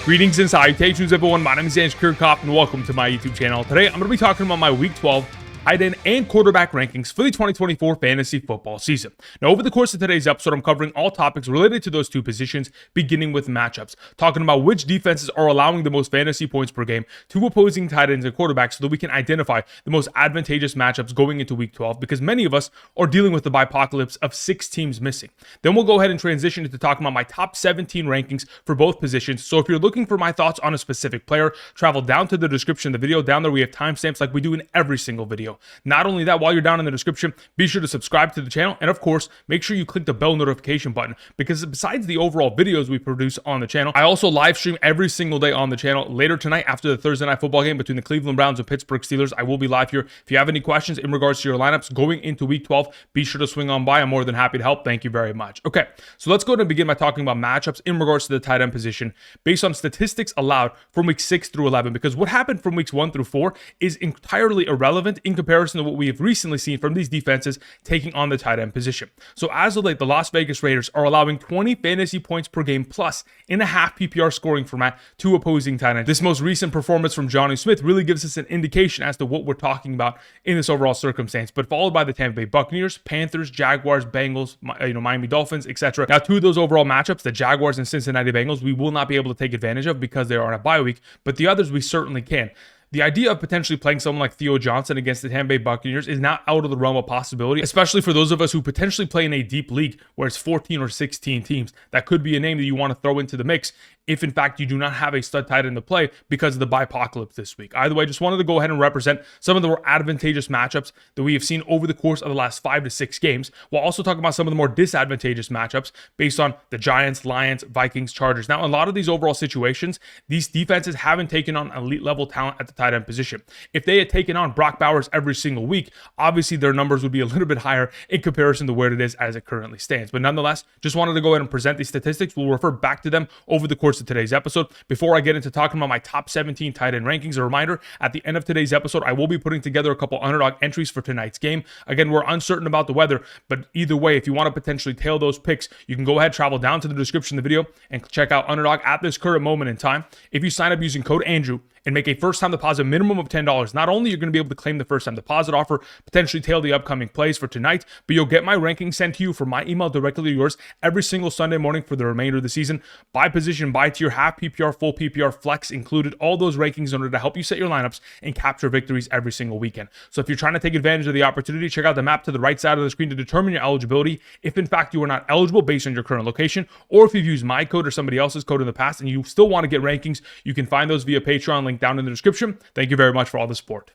Greetings and salutations, everyone. My name is Kirchhoff, and welcome to my YouTube channel. Today, I'm going to be talking about my Week 12 tight end and quarterback rankings for the 2024 fantasy football season. Now, over the course of today's episode, I'm covering all topics related to those two positions, beginning with matchups, talking about which defenses are allowing the most fantasy points per game to opposing tight ends and quarterbacks so that we can identify the most advantageous matchups going into Week 12, because many of us are dealing with the bipocalypse of 6 teams missing. Then we'll go ahead and transition into talking about my top 17 rankings for both positions. So if you're looking for my thoughts on a specific player, travel down to the description of the video. Down there, we have timestamps like we do in every single video. Not only that, while you're down in the description, be sure to subscribe to the channel, and of course, make sure you click the bell notification button, because besides the overall videos we produce on the channel, I also live stream every single day on the channel. Later tonight, after the Thursday night football game between the Cleveland Browns and Pittsburgh Steelers, I will be live here. If you have any questions in regards to your lineups going into Week 12, be sure to swing on by. I'm more than happy to help. Thank you very much. Okay, so let's go ahead and begin by talking about matchups in regards to the tight end position based on statistics allowed from weeks 6 through 11, because what happened from weeks 1 through 4 is entirely irrelevant in comparison to what we have recently seen from these defenses taking on the tight end position. So as of late, the Las Vegas Raiders are allowing 20 fantasy points per game plus in a half PPR scoring format to opposing tight ends. This most recent performance from Jonnu Smith really gives us an indication as to what we're talking about in this overall circumstance, but followed by the Tampa Bay Buccaneers, Panthers, Jaguars, Bengals, Miami Dolphins, etc. Now, two of those overall matchups, the Jaguars and Cincinnati Bengals, we will not be able to take advantage of because they are on a bye week, but the others we certainly can. The idea of potentially playing someone like Theo Johnson against the Tampa Bay Buccaneers is not out of the realm of possibility, especially for those of us who potentially play in a deep league where it's 14 or 16 teams. That could be a name that you want to throw into the mix if, in fact, you do not have a stud tight end to play because of the bipocalypse this week. Either way, I just wanted to go ahead and represent some of the more advantageous matchups that we have seen over the course of the last 5 to 6 games, while also talking about some of the more disadvantageous matchups based on the Giants, Lions, Vikings, Chargers. Now, in a lot of these overall situations, these defenses haven't taken on elite level talent at the tight end position. If they had taken on Brock Bowers every single week, obviously their numbers would be a little bit higher in comparison to where it is as it currently stands. But nonetheless, just wanted to go ahead and present these statistics. We'll refer back to them over the course of today's episode. Before I get into talking about my top 17 tight end rankings, a reminder, at the end of today's episode, I will be putting together a couple underdog entries for tonight's game. Again, we're uncertain about the weather, but either way, if you want to potentially tail those picks, you can go ahead, travel down to the description of the video and check out Underdog at this current moment in time. If you sign up using code Andrew and make a first-time deposit minimum of $10, not only you're going to be able to claim the first-time deposit offer, potentially tail the upcoming plays for tonight, but you'll get my rankings sent to you from my email directly to yours every single Sunday morning for the remainder of the season. By position, by tier, half PPR, full PPR, flex included, all those rankings in order to help you set your lineups and capture victories every single weekend. So if you're trying to take advantage of the opportunity, check out the map to the right side of the screen to determine your eligibility. If in fact you are not eligible based on your current location, or if you've used my code or somebody else's code in the past and you still want to get rankings, you can find those via Patreon, link down in the description. Thank you very much for all the support.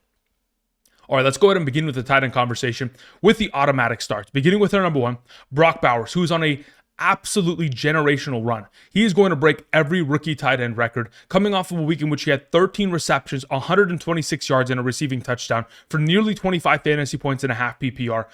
All right, let's go ahead and begin with the tight end conversation with the automatic starts. Beginning with our number one, Brock Bowers, who's on a absolutely generational run. He is going to break every rookie tight end record, coming off of a week in which he had 13 receptions, 126 yards, and a receiving touchdown for nearly 25 fantasy points and a half PPR.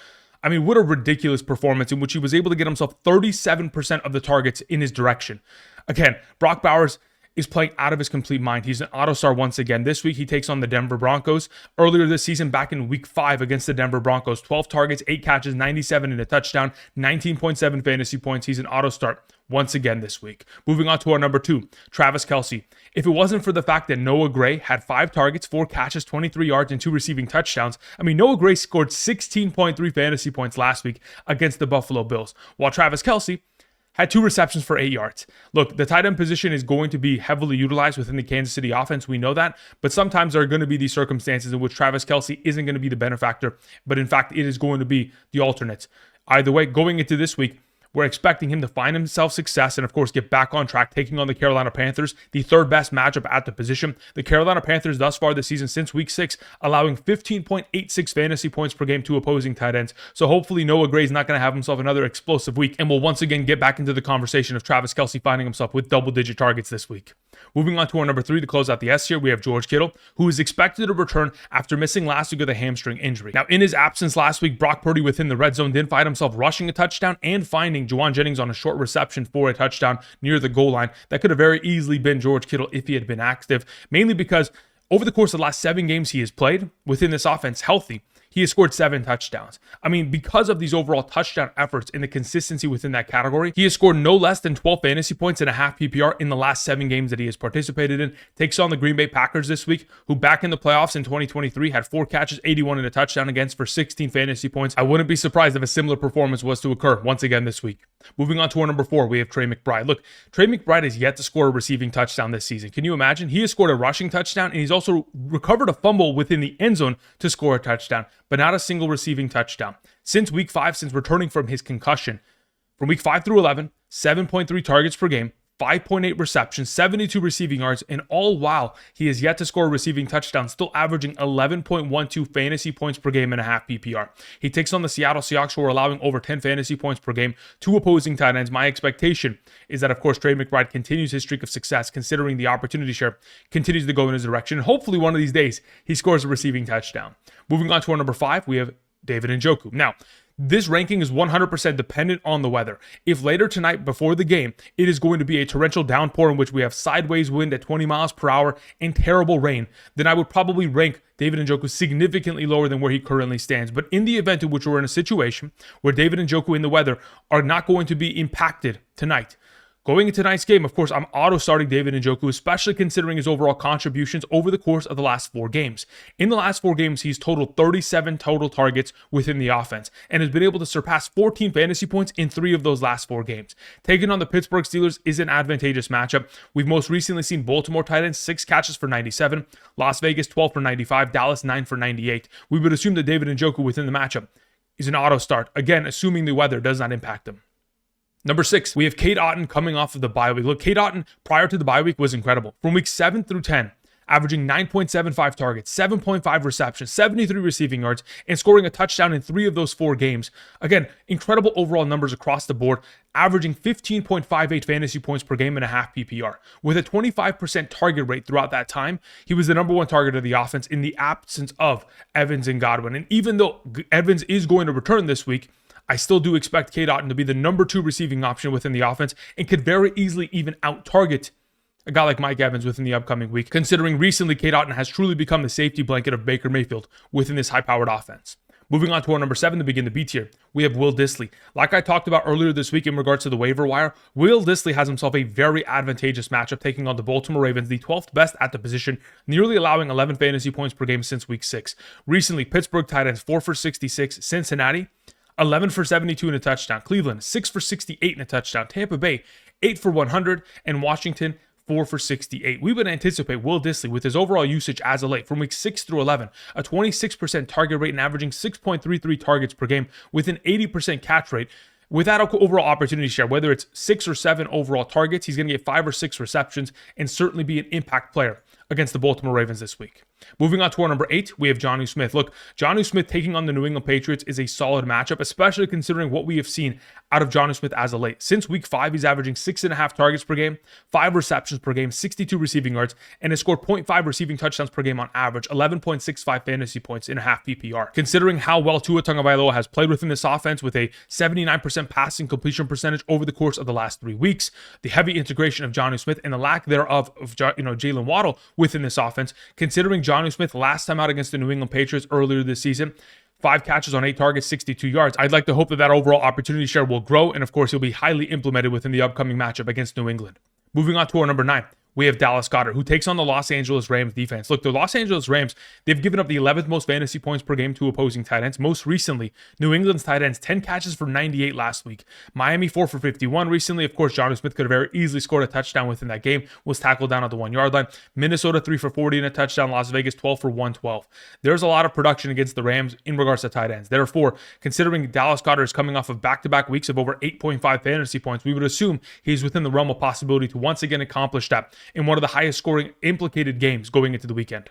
I mean, what a ridiculous performance in which he was able to get himself 37% of the targets in his direction. Again, Brock Bowers is playing out of his complete mind. He's an auto star once again. This week, he takes on the Denver Broncos. Earlier this season, back in week 5 against the Denver Broncos, 12 targets, 8 catches, 97 and a touchdown, 19.7 fantasy points. He's an auto start once again this week. Moving on to our number 2, Travis Kelce. If it wasn't for the fact that Noah Gray had 5 targets, 4 catches, 23 yards, and 2 receiving touchdowns, I mean, Noah Gray scored 16.3 fantasy points last week against the Buffalo Bills, while Travis Kelce had 2 receptions for 8 yards. Look, the tight end position is going to be heavily utilized within the Kansas City offense. We know that. But sometimes there are going to be these circumstances in which Travis Kelce isn't going to be the benefactor, but in fact, it is going to be the alternate. Either way, going into this week, we're expecting him to find himself success and, of course, get back on track, taking on the Carolina Panthers, the third best matchup at the position. The Carolina Panthers thus far this season, since week 6, allowing 15.86 fantasy points per game to opposing tight ends. So hopefully Noah Gray's not going to have himself another explosive week, and we'll once again get back into the conversation of Travis Kelce finding himself with double-digit targets this week. Moving on to our number 3 to close out the S here, we have George Kittle, who is expected to return after missing last week with a hamstring injury. Now, in his absence last week, Brock Purdy within the red zone did find himself rushing a touchdown and finding Juwan Jennings on a short reception for a touchdown near the goal line. That could have very easily been George Kittle if he had been active, mainly because over the course of the last 7 games he has played within this offense healthy, he has scored 7 touchdowns. I mean, because of these overall touchdown efforts and the consistency within that category, he has scored no less than 12 fantasy points and a half PPR in the last 7 games that he has participated in. Takes on the Green Bay Packers this week, who back in the playoffs in 2023 had 4 catches, 81 and a touchdown against for 16 fantasy points. I wouldn't be surprised if a similar performance was to occur once again this week. Moving on to our number 4, we have Trey McBride. Look, Trey McBride has yet to score a receiving touchdown this season. Can you imagine? He has scored a rushing touchdown, and he's also recovered a fumble within the end zone to score a touchdown, but not a single receiving touchdown. Since week 5, since returning from his concussion, from week 5 through 11, 7.3 targets per game, 5.8 receptions, 72 receiving yards, and all while he has yet to score a receiving touchdown, still averaging 11.12 fantasy points per game and a half PPR. He takes on the Seattle Seahawks, who are allowing over 10 fantasy points per game to opposing tight ends. My expectation is that, of course, Trey McBride continues his streak of success, considering the opportunity share continues to go in his direction. And hopefully one of these days he scores a receiving touchdown. Moving on to our number 5, we have David Njoku. Now, this ranking is 100% dependent on the weather. If later tonight before the game, it is going to be a torrential downpour in which we have sideways wind at 20 miles per hour and terrible rain, then I would probably rank David Njoku significantly lower than where he currently stands. But in the event in which we're in a situation where David Njoku and the weather are not going to be impacted tonight, going into tonight's game, of course, I'm auto-starting David Njoku, especially considering his overall contributions over the course of the last 4 games. In the last 4 games, he's totaled 37 total targets within the offense and has been able to surpass 14 fantasy points in 3 of those last 4 games. Taking on the Pittsburgh Steelers is an advantageous matchup. We've most recently seen Baltimore tight ends 6 catches for 97, Las Vegas 12 for 95, Dallas 9 for 98. We would assume that David Njoku within the matchup is an auto-start, again, assuming the weather does not impact him. Number 6, we have Cade Otton coming off of the bye week. Look, Cade Otton prior to the bye week was incredible. From week 7 through 10, averaging 9.75 targets, 7.5 receptions, 73 receiving yards, and scoring a touchdown in 3 of those 4 games. Again, incredible overall numbers across the board, averaging 15.58 fantasy points per game and a half PPR. With a 25% target rate throughout that time, he was the number 1 target of the offense in the absence of Evans and Godwin. And even though Evans is going to return this week, I still do expect Cade Otton to be the number 2 receiving option within the offense and could very easily even out-target a guy like Mike Evans within the upcoming week, considering recently Cade Otton has truly become the safety blanket of Baker Mayfield within this high-powered offense. Moving on to our number 7 to begin the B tier, we have Will Dissly. Like I talked about earlier this week in regards to the waiver wire, Will Dissly has himself a very advantageous matchup taking on the Baltimore Ravens, the 12th best at the position, nearly allowing 11 fantasy points per game since week 6. Recently, Pittsburgh tight ends 4 for 66, Cincinnati 11 for 72 and a touchdown. Cleveland, 6 for 68 and a touchdown. Tampa Bay, 8 for 100. And Washington, 4 for 68. We would anticipate Will Dissly, with his overall usage as of late, from week 6 through 11, a 26% target rate and averaging 6.33 targets per game with an 80% catch rate. With that overall opportunity share, whether it's 6 or 7 overall targets, he's going to get 5 or 6 receptions and certainly be an impact player against the Baltimore Ravens this week. Moving on to our number 8, we have Jonnu Smith. Look, Jonnu Smith taking on the New England Patriots is a solid matchup, especially considering what we have seen out of Jonnu Smith as of late. Since week 5, he's averaging 6.5 targets per game, 5 receptions per game, 62 receiving yards, and has scored 0.5 receiving touchdowns per game on average, 11.65 fantasy points in a half PPR. Considering how well Tua Tagovailoa has played within this offense with a 79% passing completion percentage over the course of the last 3 weeks, the heavy integration of Jonnu Smith and the lack thereof of Jalen Waddle within this offense, considering Jonnu Smith last time out against the New England Patriots earlier this season, 5 catches on 8 targets, 62 yards. I'd like to hope that that overall opportunity share will grow, and of course, he'll be highly implemented within the upcoming matchup against New England. Moving on to our number 9. We have Dallas Goedert, who takes on the Los Angeles Rams defense. Look, the Los Angeles Rams, they've given up the 11th most fantasy points per game to opposing tight ends. Most recently, New England's tight ends, 10 catches for 98 last week. Miami, 4 for 51 recently. Of course, Jonnu Smith could have very easily scored a touchdown within that game, was tackled down at the 1-yard line. Minnesota, 3 for 40 and a touchdown. Las Vegas, 12 for 112. There's a lot of production against the Rams in regards to tight ends. Therefore, considering Dallas Goedert is coming off of back-to-back weeks of over 8.5 fantasy points, we would assume he's within the realm of possibility to once again accomplish that in one of the highest scoring implicated games going into the weekend.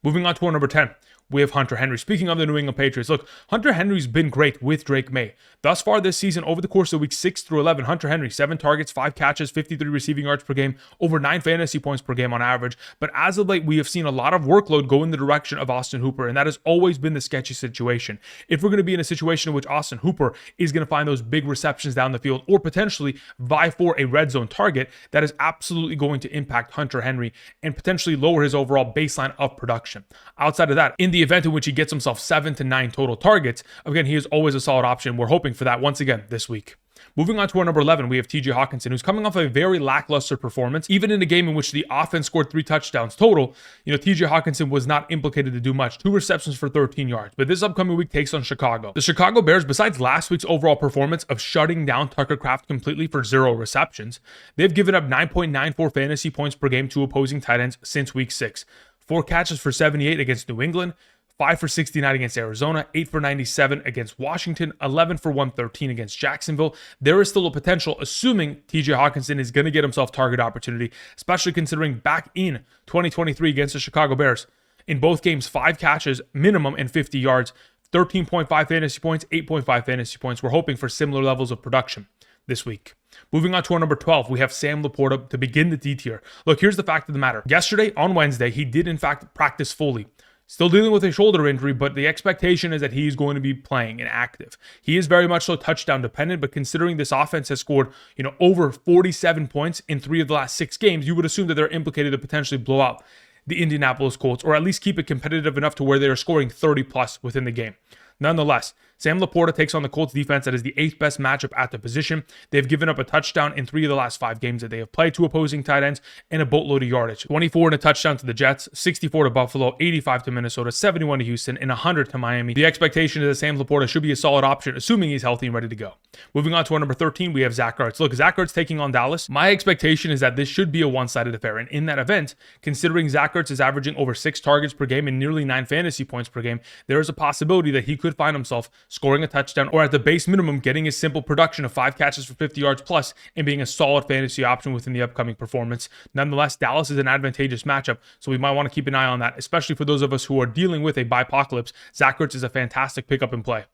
Moving on to our number 10, we have Hunter Henry. Speaking of the New England Patriots, look, Hunter Henry's been great with Drake Maye. Thus far this season, over the course of weeks 6 through 11, Hunter Henry, 7 targets, 5 catches, 53 receiving yards per game, over 9 fantasy points per game on average. But as of late, we have seen a lot of workload go in the direction of Austin Hooper, and that has always been the sketchy situation. If we're going to be in a situation in which Austin Hooper is going to find those big receptions down the field or potentially vie for a red zone target, that is absolutely going to impact Hunter Henry and potentially lower his overall baseline of production. Outside of that, in the the event in which he gets himself 7 to 9 total targets, again, he is always a solid option. We're hoping for that once again this week. Moving on to our number 11, we have TJ Hockenson, who's coming off a very lackluster performance. Even in a game in which the offense scored 3 touchdowns total, TJ Hockenson was not implicated to do much. 2 receptions for 13 yards. But this upcoming week takes on Chicago. The Chicago Bears, besides last week's overall performance of shutting down Tucker Kraft completely for 0 receptions, they've given up 9.94 fantasy points per game to opposing tight ends since week 6. 4 catches for 78 against New England, 5 for 69 against Arizona, 8 for 97 against Washington, 11 for 113 against Jacksonville. There is still a potential, assuming TJ Hockenson is going to get himself target opportunity, especially considering back in 2023 against the Chicago Bears. In both games, 5 catches minimum and 50 yards, 13.5 fantasy points, 8.5 fantasy points. We're hoping for similar levels of production this week. Moving on to our number 12, we have Sam LaPorta to begin the D tier. Look, here's the fact of the matter. Yesterday, on Wednesday, he did in fact practice fully. Still dealing with a shoulder injury, but the expectation is that he's going to be playing and active. He is very much so touchdown dependent, but considering this offense has scored, over 47 points in 3 of the last 6 games, you would assume that they're implicated to potentially blow out the Indianapolis Colts, or at least keep it competitive enough to where they are scoring 30 plus within the game. Nonetheless, Sam LaPorta takes on the Colts defense that is the 8th best matchup at the position. They've given up a touchdown in 3 of the last 5 games that they have played to opposing tight ends and a boatload of yardage. 24 and a touchdown to the Jets, 64 to Buffalo, 85 to Minnesota, 71 to Houston, and 100 to Miami. The expectation is that Sam LaPorta should be a solid option, assuming he's healthy and ready to go. Moving on to our number 13, we have Zach Ertz. Look, Zach Ertz taking on Dallas. My expectation is that this should be a one-sided affair, and in that event, considering Zach Ertz is averaging over 6 targets per game and nearly 9 fantasy points per game, there is a possibility that he could find himself scoring a touchdown, or at the base minimum, getting his simple production of 5 catches for 50 yards plus and being a solid fantasy option within the upcoming performance. Nonetheless, Dallas is an advantageous matchup, so we might want to keep an eye on that, especially for those of us who are dealing with a bye-apocalypse. Zach Ertz is a fantastic pickup and play.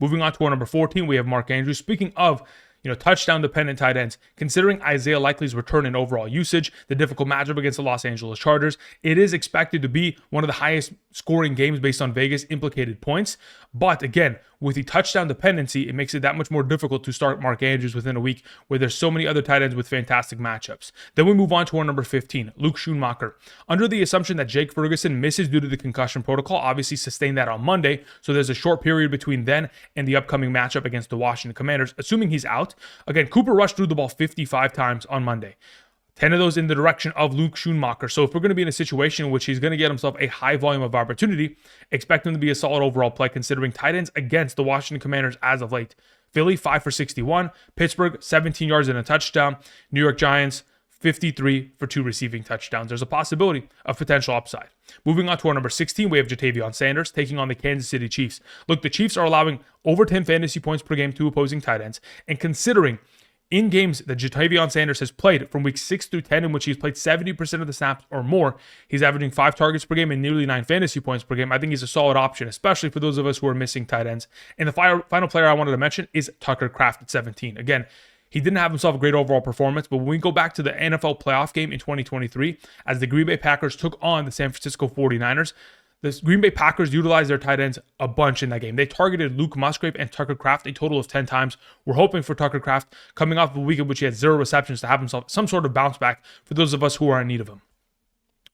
Moving on to our number 14, we have Mark Andrews. Speaking of touchdown-dependent tight ends, considering Isaiah Likely's return in overall usage, the difficult matchup against the Los Angeles Chargers, it is expected to be one of the highest scoring games based on Vegas implicated points. But again, with the touchdown dependency, it makes it that much more difficult to start Mark Andrews within a week where there's so many other tight ends with fantastic matchups. Then we move on to our number 15, Luke Schoonmaker. Under the assumption that Jake Ferguson misses due to the concussion protocol, obviously sustained that on Monday, so there's a short period between then and the upcoming matchup against the Washington Commanders. Assuming he's out, again, Cooper Rush threw the ball 55 times on Monday. 10 of those in the direction of Luke Schoonmaker. So if we're going to be in a situation in which he's going to get himself a high volume of opportunity, expect him to be a solid overall play considering tight ends against the Washington Commanders as of late. Philly, 5 for 61. Pittsburgh, 17 yards and a touchdown. New York Giants, 53 for 2 receiving touchdowns. There's a possibility of potential upside. Moving on to our number 16, we have Ja'Tavion Sanders taking on the Kansas City Chiefs. Look, the Chiefs are allowing over 10 fantasy points per game to opposing tight ends, and considering in games that Ja'Tavion Sanders has played from week 6 through 10, in which he's played 70% of the snaps or more, he's averaging 5 targets per game and nearly 9 fantasy points per game. I think he's a solid option, especially for those of us who are missing tight ends. And the final player I wanted to mention is Tucker Kraft at 17. Again, he didn't have himself a great overall performance, but when we go back to the NFL playoff game in 2023, as the Green Bay Packers took on the San Francisco 49ers, the Green Bay Packers utilized their tight ends a bunch in that game. They targeted Luke Musgrave and Tucker Kraft a total of 10 times. We're hoping for Tucker Kraft, coming off of a week in which he had 0 receptions, to have himself some sort of bounce back for those of us who are in need of him.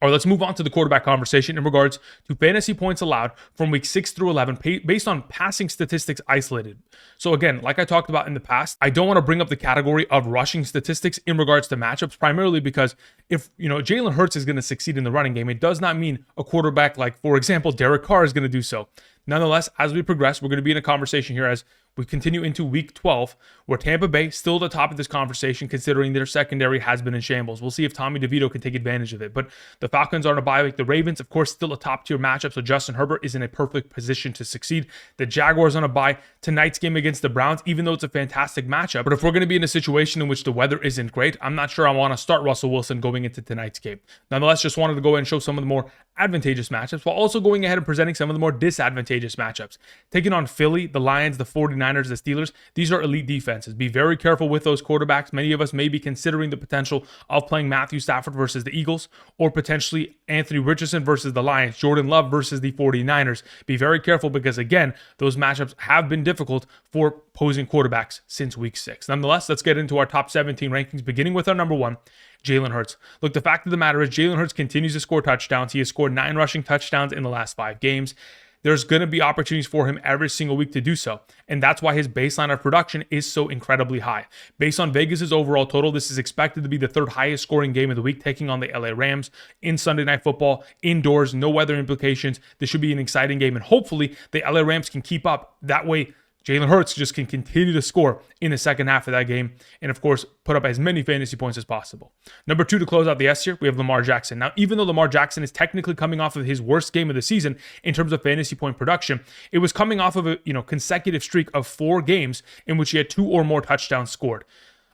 All right, let's move on to the quarterback conversation in regards to fantasy points allowed from week 6 through 11 based on passing statistics isolated. So again, like I talked about in the past, I don't want to bring up the category of rushing statistics in regards to matchups, primarily because if Jalen Hurts is going to succeed in the running game, it does not mean a quarterback like, for example, Derek Carr is going to do so. Nonetheless, as we progress, we're going to be in a conversation here as we continue into week 12, where Tampa Bay still at the top of this conversation, considering their secondary has been in shambles. We'll see if Tommy DeVito can take advantage of it. But the Falcons are on a bye week. The Ravens, of course, still a top-tier matchup, so Justin Herbert is in a perfect position to succeed. The Jaguars on a bye. Tonight's game against the Browns, even though it's a fantastic matchup. But if we're going to be in a situation in which the weather isn't great, I'm not sure I want to start Russell Wilson going into tonight's game. Nonetheless, just wanted to go ahead and show some of the more advantageous matchups while also going ahead and presenting some of the more disadvantageous advantageous matchups. Taking on Philly, the Lions, the 49ers, the Steelers, these are elite defenses. Be very careful with those quarterbacks. Many of us may be considering the potential of playing Matthew Stafford versus the Eagles, or potentially Anthony Richardson versus the Lions, Jordan Love versus the 49ers. Be very careful because, again, those matchups have been difficult for opposing quarterbacks since week 6. Nonetheless, let's get into our top 17 rankings, beginning with our number 1, Jalen Hurts. Look, the fact of the matter is Jalen Hurts continues to score touchdowns. He has scored 9 rushing touchdowns in the last 5 games. There's going to be opportunities for him every single week to do so. And that's why his baseline of production is so incredibly high. Based on Vegas's overall total, this is expected to be the 3rd highest scoring game of the week, taking on the LA Rams in Sunday Night Football, indoors, no weather implications. This should be an exciting game. And hopefully the LA Rams can keep up. That way, Jalen Hurts just can continue to score in the second half of that game and, of course, put up as many fantasy points as possible. Number 2 to close out the S tier, we have Lamar Jackson. Now, even though Lamar Jackson is technically coming off of his worst game of the season in terms of fantasy point production, it was coming off of a consecutive streak of 4 games in which he had 2 or more touchdowns scored.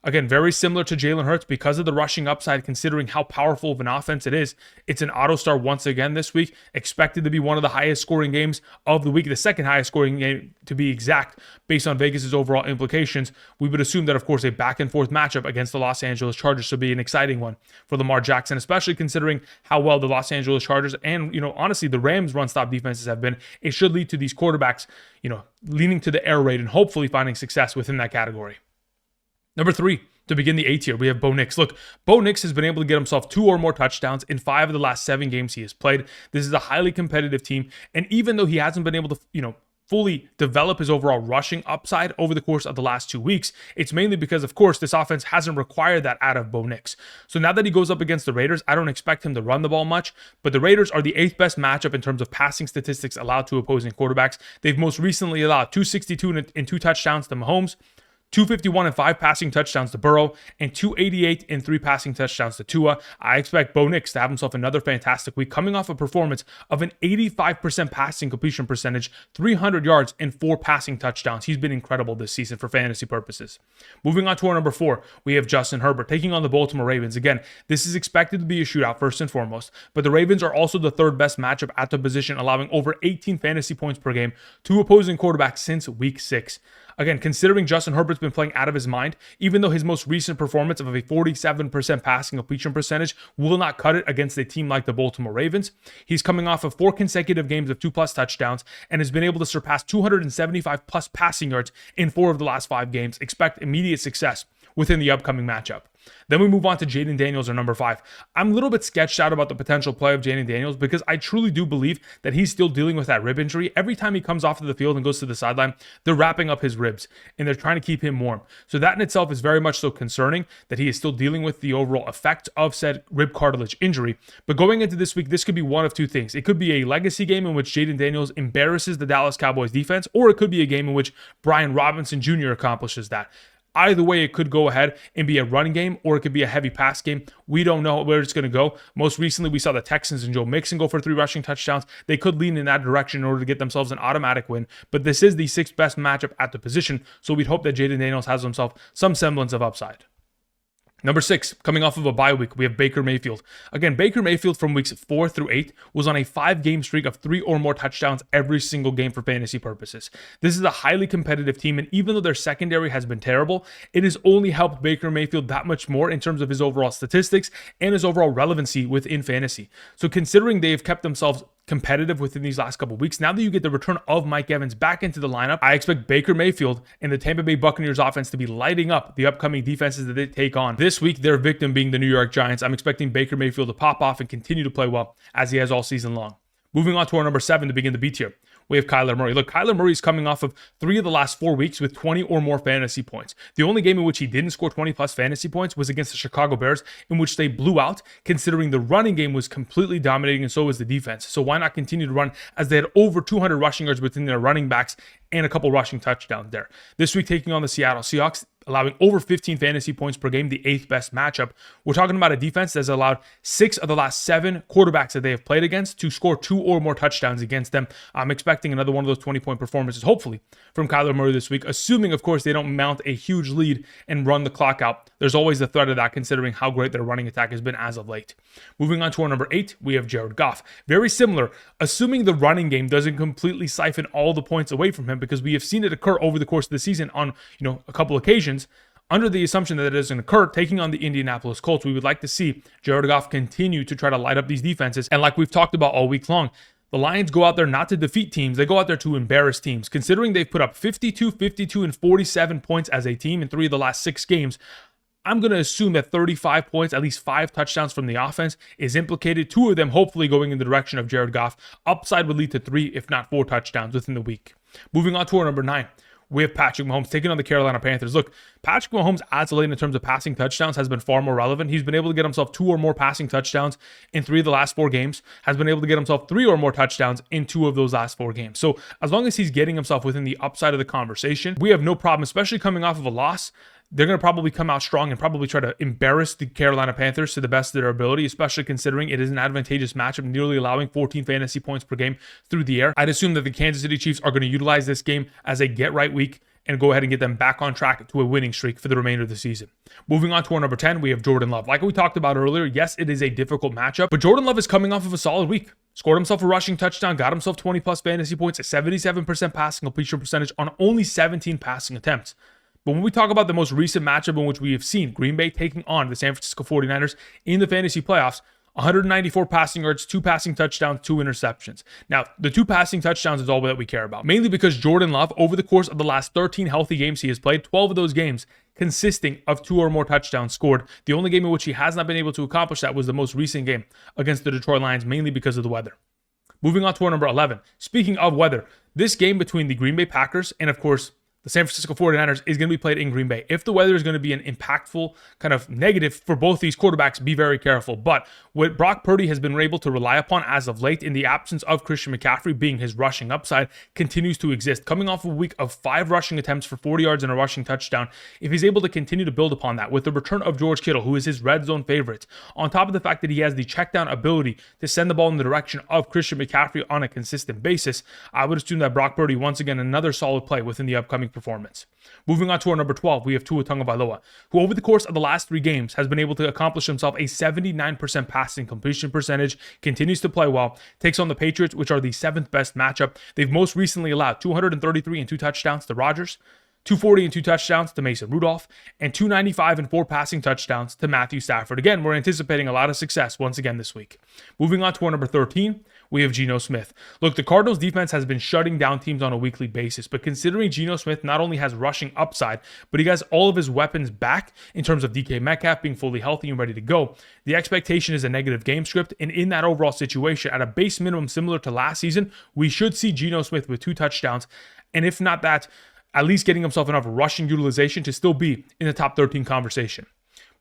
Again, very similar to Jalen Hurts because of the rushing upside, considering how powerful of an offense it is. It's an auto star once again this week, expected to be one of the highest scoring games of the week, the 2nd highest scoring game to be exact, based on Vegas's overall implications. We would assume that, of course, a back and forth matchup against the Los Angeles Chargers should be an exciting one for Lamar Jackson, especially considering how well the Los Angeles Chargers and, honestly, the Rams run-stop defenses have been. It should lead to these quarterbacks, leaning to the air raid and hopefully finding success within that category. Number 3, to begin the A tier, we have Bo Nix. Look, Bo Nix has been able to get himself 2 or more touchdowns in 5 of the last 7 games he has played. This is a highly competitive team, and even though he hasn't been able to, fully develop his overall rushing upside over the course of the last 2 weeks, it's mainly because, of course, this offense hasn't required that out of Bo Nix. So now that he goes up against the Raiders, I don't expect him to run the ball much, but the Raiders are the 8th best matchup in terms of passing statistics allowed to opposing quarterbacks. They've most recently allowed 262 and 2 touchdowns to Mahomes, 251 and 5 passing touchdowns to Burrow, and 288 and 3 passing touchdowns to Tua. I expect Bo Nix to have himself another fantastic week, coming off a performance of an 85% passing completion percentage, 300 yards, and 4 passing touchdowns. He's been incredible this season for fantasy purposes. Moving on to our number 4, we have Justin Herbert taking on the Baltimore Ravens. Again, this is expected to be a shootout first and foremost, but the Ravens are also the 3rd best matchup at the position, allowing over 18 fantasy points per game to opposing quarterbacks since week 6. Again, considering Justin Herbert's been playing out of his mind, even though his most recent performance of a 47% passing completion percentage will not cut it against a team like the Baltimore Ravens, he's coming off of 4 consecutive games of 2+ touchdowns and has been able to surpass 275+ passing yards in 4 of the last 5 games. Expect immediate success within the upcoming matchup. Then we move on to Jayden Daniels, our number 5. I'm a little bit sketched out about the potential play of Jayden Daniels because I truly do believe that he's still dealing with that rib injury. Every time he comes off of the field and goes to the sideline, they're wrapping up his ribs and they're trying to keep him warm. So that in itself is very much so concerning that he is still dealing with the overall effect of said rib cartilage injury. But going into this week, this could be one of 2 things. It could be a legacy game in which Jayden Daniels embarrasses the Dallas Cowboys defense, or it could be a game in which Brian Robinson Jr. accomplishes that. Either way, it could go ahead and be a run game, or it could be a heavy pass game. We don't know where it's going to go. Most recently, we saw the Texans and Joe Mixon go for 3 rushing touchdowns. They could lean in that direction in order to get themselves an automatic win, but this is the 6th best matchup at the position, so we'd hope that Jayden Daniels has himself some semblance of upside. Number 6, coming off of a bye week, we have Baker Mayfield. Again, Baker Mayfield from weeks 4 through 8 was on a 5-game streak of 3 or more touchdowns every single game for fantasy purposes. This is a highly competitive team, and even though their secondary has been terrible, it has only helped Baker Mayfield that much more in terms of his overall statistics and his overall relevancy within fantasy. So considering they've kept themselves competitive within these last couple of weeks, now that you get the return of Mike Evans back into the lineup, I expect Baker Mayfield and the Tampa Bay Buccaneers offense to be lighting up the upcoming defenses that they take on. This week, their victim being the New York Giants. I'm expecting Baker Mayfield to pop off and continue to play well as he has all season long. Moving on to our number 7 to begin the B tier, we have Kyler Murray. Look, Kyler Murray is coming off of 3 of the last 4 weeks with 20 or more fantasy points. The only game in which he didn't score 20+ fantasy points was against the Chicago Bears, in which they blew out, considering the running game was completely dominating and so was the defense. So why not continue to run, as they had over 200 rushing yards within their running backs and a couple rushing touchdowns there. This week, taking on the Seattle Seahawks, allowing over 15 fantasy points per game, the 8th best matchup. We're talking about a defense that's allowed 6 of the last 7 quarterbacks that they have played against to score 2 or more touchdowns against them. I'm expecting another one of those 20-point performances, hopefully, from Kyler Murray this week, assuming, of course, they don't mount a huge lead and run the clock out. There's always the threat of that, considering how great their running attack has been as of late. Moving on to our number 8, we have Jared Goff. Very similar, assuming the running game doesn't completely siphon all the points away from him, because we have seen it occur over the course of the season on, a couple occasions. Under the assumption that it doesn't occur, taking on the Indianapolis Colts, we would like to see Jared Goff continue to try to light up these defenses. And like we've talked about all week long, the Lions go out there not to defeat teams. They go out there to embarrass teams. Considering they've put up 52, 52, and 47 points as a team in 3 of the last 6 games, I'm going to assume that 35 points, at least 5 touchdowns from the offense, is implicated. 2 of them hopefully going in the direction of Jared Goff. Upside would lead to 3, if not 4 touchdowns within the week. Moving on to our number 9. We have Patrick Mahomes taking on the Carolina Panthers. Look, Patrick Mahomes, as of late in terms of passing touchdowns, has been far more relevant. He's been able to get himself 2 or more passing touchdowns in 3 of the last 4 games, has been able to get himself 3 or more touchdowns in 2 of those last 4 games. So as long as he's getting himself within the upside of the conversation, we have no problem, especially coming off of a loss. They're going to probably come out strong and probably try to embarrass the Carolina Panthers to the best of their ability, especially considering it is an advantageous matchup, nearly allowing 14 fantasy points per game through the air. I'd assume that the Kansas City Chiefs are going to utilize this game as a get-right week and go ahead and get them back on track to a winning streak for the remainder of the season. Moving on to our number 10, we have Jordan Love. Like we talked about earlier, yes, it is a difficult matchup, but Jordan Love is coming off of a solid week. Scored himself a rushing touchdown, got himself 20-plus fantasy points, a 77% passing completion percentage on only 17 passing attempts. But when we talk about the most recent matchup in which we have seen Green Bay taking on the San Francisco 49ers in the fantasy playoffs, 194 passing yards, 2 passing touchdowns, 2 interceptions. Now, the 2 passing touchdowns is all that we care about, mainly because Jordan Love, over the course of the last 13 healthy games he has played, 12 of those games consisting of 2 or more touchdowns scored. The only game in which he has not been able to accomplish that was the most recent game against the Detroit Lions, mainly because of the weather. Moving on to our number 11. Speaking of weather, this game between the Green Bay Packers and, of course, the San Francisco 49ers is going to be played in Green Bay. If the weather is going to be an impactful kind of negative for both these quarterbacks, be very careful. But what Brock Purdy has been able to rely upon as of late, in the absence of Christian McCaffrey being his rushing upside, continues to exist. Coming off a week of 5 rushing attempts for 40 yards and a rushing touchdown, if he's able to continue to build upon that with the return of George Kittle, who is his red zone favorite, on top of the fact that he has the check down ability to send the ball in the direction of Christian McCaffrey on a consistent basis, I would assume that Brock Purdy, once again, another solid play within the upcoming performance. Moving on to our number 12, we have Tua Tagovailoa, who over the course of the last 3 games has been able to accomplish himself a 79% passing completion percentage, continues to play well, takes on the Patriots, which are the 7th best matchup. They've most recently allowed 233 and 2 touchdowns to Rodgers, 240 and 2 touchdowns to Mason Rudolph, and 295 and 4 passing touchdowns to Matthew Stafford. Again, we're anticipating a lot of success once again this week. Moving on to our number 13, we have Geno Smith. Look, the Cardinals defense has been shutting down teams on a weekly basis, but considering Geno Smith not only has rushing upside, but he has all of his weapons back in terms of DK Metcalf being fully healthy and ready to go, the expectation is a negative game script, and in that overall situation, at a base minimum similar to last season, we should see Geno Smith with 2 touchdowns, and if not that, at least getting himself enough rushing utilization to still be in the top 13 conversation.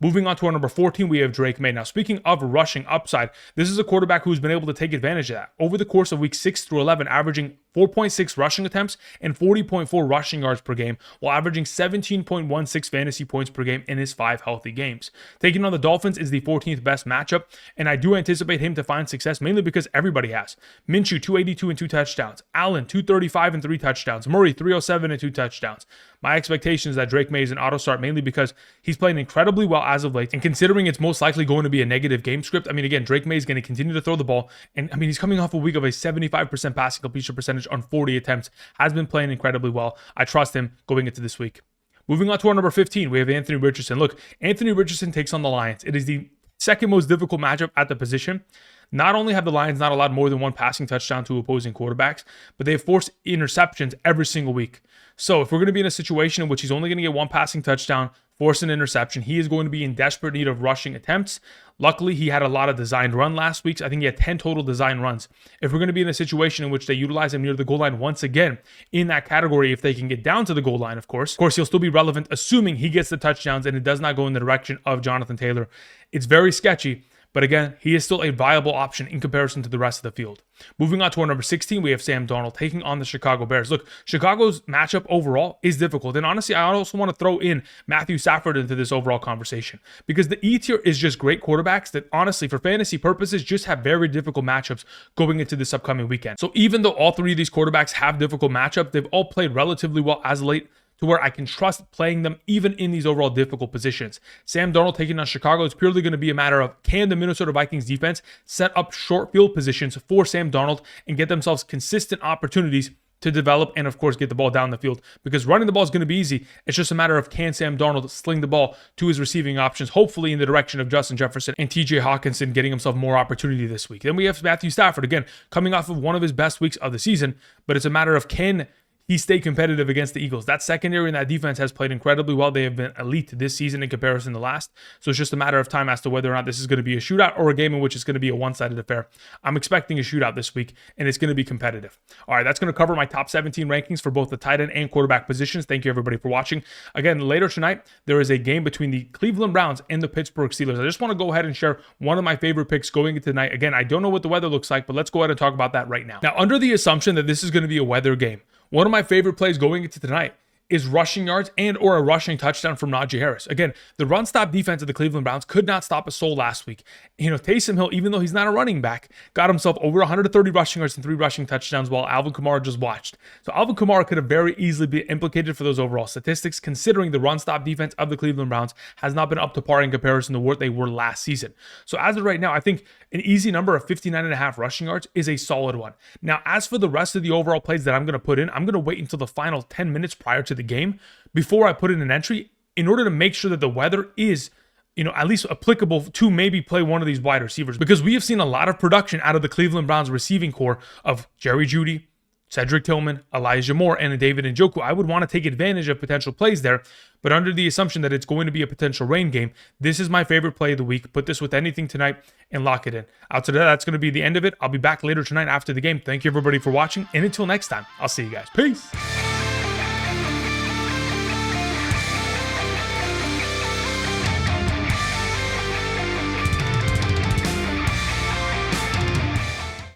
Moving on to our number 14, we have Drake Maye. Now, speaking of rushing upside, this is a quarterback who's been able to take advantage of that. Over the course of weeks 6 through 11, averaging 4.6 rushing attempts and 40.4 rushing yards per game, while averaging 17.16 fantasy points per game in his 5 healthy games. Taking on the Dolphins is the 14th best matchup, and I do anticipate him to find success, mainly because everybody has. Minshew, 282 and 2 touchdowns. Allen, 235 and 3 touchdowns. Murray, 307 and 2 touchdowns. My expectation is that Drake Maye is an auto start, mainly because he's playing incredibly well as of late, and considering it's most likely going to be a negative game script, again, Drake Maye is going to continue to throw the ball, and he's coming off a week of a 75% passing completion percentage on 40 attempts, has been playing incredibly well. I trust him going into this week. Moving on to our number 15, we have Anthony Richardson. Look, Anthony Richardson takes on the Lions. It is the second most difficult matchup at the position. Not only have the Lions not allowed more than 1 passing touchdown to opposing quarterbacks, but they have forced interceptions every single week. So if we're going to be in a situation in which he's only going to get 1 passing touchdown, force an interception, he is going to be in desperate need of rushing attempts. Luckily, he had a lot of designed run last week. I think he had 10 total design runs. If we're going to be in a situation in which they utilize him near the goal line once again in that category, if they can get down to the goal line, of course, he'll still be relevant, assuming he gets the touchdowns and it does not go in the direction of Jonathan Taylor. It's very sketchy, but again, he is still a viable option in comparison to the rest of the field. Moving on to our number 16, we have Sam Darnold taking on the Chicago Bears. Look, Chicago's matchup overall is difficult, and honestly, I also want to throw in Matthew Stafford into this overall conversation because the E tier is just great quarterbacks that honestly, for fantasy purposes, just have very difficult matchups going into this upcoming weekend. So even though all three of these quarterbacks have difficult matchups, they've all played relatively well as of late, to where I can trust playing them even in these overall difficult positions. Sam Darnold taking on Chicago is purely going to be a matter of, can the Minnesota Vikings defense set up short field positions for Sam Darnold and get themselves consistent opportunities to develop and, of course, get the ball down the field? Because running the ball is going to be easy. It's just a matter of, can Sam Darnold sling the ball to his receiving options, hopefully in the direction of Justin Jefferson and TJ Hockenson getting himself more opportunity this week. Then we have Matthew Stafford, again, coming off of one of his best weeks of the season, but it's a matter of, can he stay competitive against the Eagles? That secondary and that defense has played incredibly well. They have been elite this season in comparison to last. So it's just a matter of time as to whether or not this is going to be a shootout or a game in which it's going to be a one-sided affair. I'm expecting a shootout this week, and it's going to be competitive. All right, that's going to cover my top 17 rankings for both the tight end and quarterback positions. Thank you, everybody, for watching. Again, later tonight, there is a game between the Cleveland Browns and the Pittsburgh Steelers. I just want to go ahead and share one of my favorite picks going into tonight. Again, I don't know what the weather looks like, but let's go ahead and talk about that right now. Now, under the assumption that this is going to be a weather game, one of my favorite plays going into tonight is rushing yards and or a rushing touchdown from Najee Harris. Again, the run stop defense of the Cleveland Browns could not stop a soul last week. Taysom Hill, even though he's not a running back, got himself over 130 rushing yards and 3 rushing touchdowns while Alvin Kamara just watched. So Alvin Kamara could have very easily been implicated for those overall statistics, considering the run stop defense of the Cleveland Browns has not been up to par in comparison to what they were last season. So as of right now, I think an easy number of 59.5 rushing yards is a solid one. Now, as for the rest of the overall plays that I'm going to put in, I'm going to wait until the final 10 minutes prior to the game before I put in an entry in order to make sure that the weather is, at least applicable to maybe play one of these wide receivers, because we have seen a lot of production out of the Cleveland Browns receiving core of Jerry Jeudy, Cedric Tillman, Elijah Moore, and David Njoku. I would want to take advantage of potential plays there, but under the assumption that it's going to be a potential rain game, this is my favorite play of the week. Put this with anything tonight and lock it in. Outside of that, that's going to be the end of it. I'll be back later tonight after the game. Thank you, everybody, for watching, and until next time, I'll see you guys. Peace.